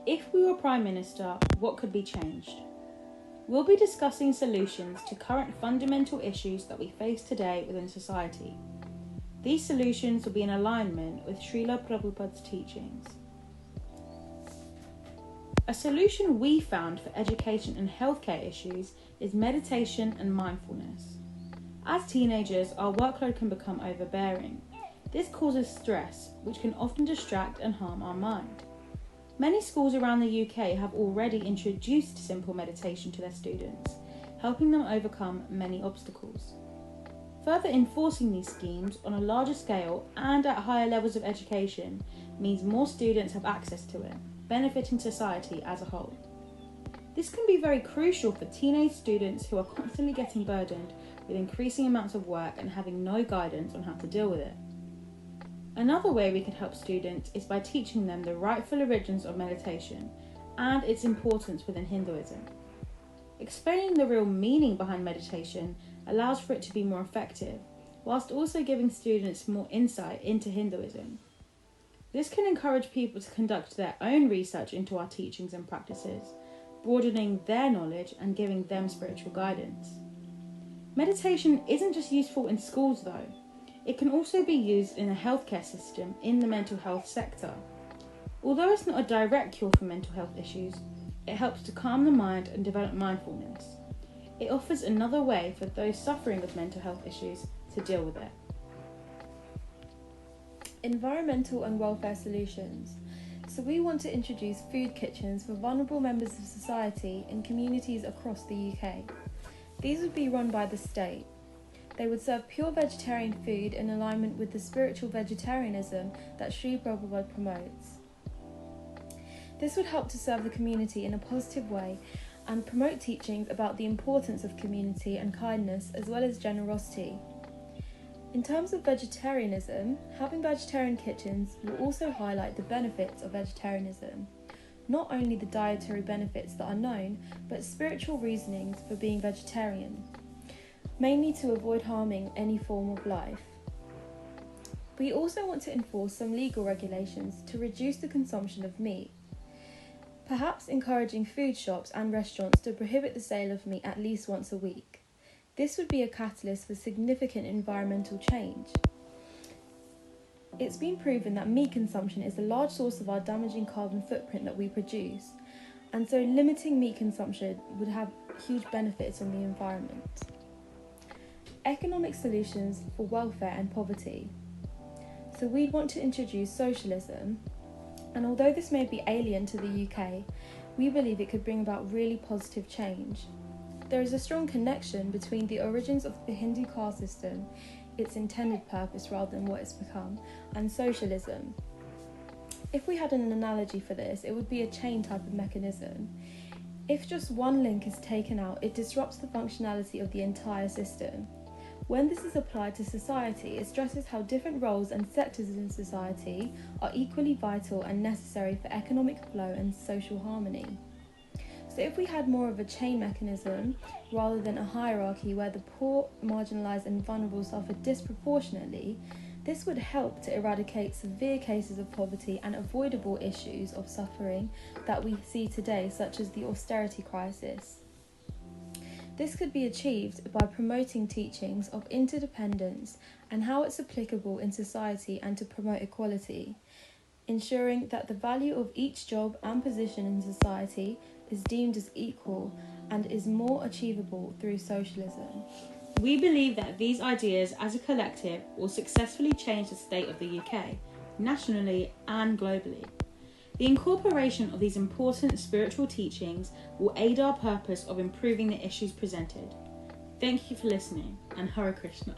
If we were Prime Minister, what could be changed? We'll be discussing solutions to current fundamental issues that we face today within society. These solutions will be in alignment with Srila Prabhupada's teachings. A solution we found for education and healthcare issues is meditation and mindfulness. As teenagers, our workload can become overbearing. This causes stress, which can often distract and harm our mind. Many schools around the UK have already introduced simple meditation to their students, helping them overcome many obstacles. Further enforcing these schemes on a larger scale and at higher levels of education means more students have access to it, benefiting society as a whole. This can be very crucial for teenage students who are constantly getting burdened with increasing amounts of work and having no guidance on how to deal with it. Another way we could help students is by teaching them the rightful origins of meditation and its importance within Hinduism. Explaining the real meaning behind meditation allows for it to be more effective, whilst also giving students more insight into Hinduism. This can encourage people to conduct their own research into our teachings and practices, broadening their knowledge and giving them spiritual guidance. Meditation isn't just useful in schools though. It can also be used in the healthcare system in the mental health sector. Although it's not a direct cure for mental health issues, it helps to calm the mind and develop mindfulness. It offers another way for those suffering with mental health issues to deal with it. Environmental and welfare solutions. So we want to introduce food kitchens for vulnerable members of society in communities across the UK. These would be run by the state. They would serve pure vegetarian food in alignment with the spiritual vegetarianism that Sri Prabhupada promotes. This would help to serve the community in a positive way and promote teachings about the importance of community and kindness as well as generosity. In terms of vegetarianism, having vegetarian kitchens will also highlight the benefits of vegetarianism. Not only the dietary benefits that are known, but spiritual reasonings for being vegetarian, mainly to avoid harming any form of life. We also want to enforce some legal regulations to reduce the consumption of meat, perhaps encouraging food shops and restaurants to prohibit the sale of meat at least once a week. This would be a catalyst for significant environmental change. It's been proven that meat consumption is a large source of our damaging carbon footprint that we produce, and so limiting meat consumption would have huge benefits on the environment. Economic solutions for welfare and poverty. So we'd want to introduce socialism, and although this may be alien to the UK, we believe it could bring about really positive change. There is a strong connection between the origins of the Hindu caste system, its intended purpose rather than what it's become, and socialism. If we had an analogy for this, it would be a chain type of mechanism. If just one link is taken out, it disrupts the functionality of the entire system. When this is applied to society, it stresses how different roles and sectors in society are equally vital and necessary for economic flow and social harmony. So if we had more of a chain mechanism rather than a hierarchy where the poor, marginalised and vulnerable suffer disproportionately, this would help to eradicate severe cases of poverty and avoidable issues of suffering that we see today, such as the austerity crisis. This could be achieved by promoting teachings of interdependence and how it's applicable in society and to promote equality, ensuring that the value of each job and position in society is deemed as equal and is more achievable through socialism. We believe that these ideas as a collective will successfully change the state of the UK, nationally and globally. The incorporation of these important spiritual teachings will aid our purpose of improving the issues presented. Thank you for listening, and Hare Krishna.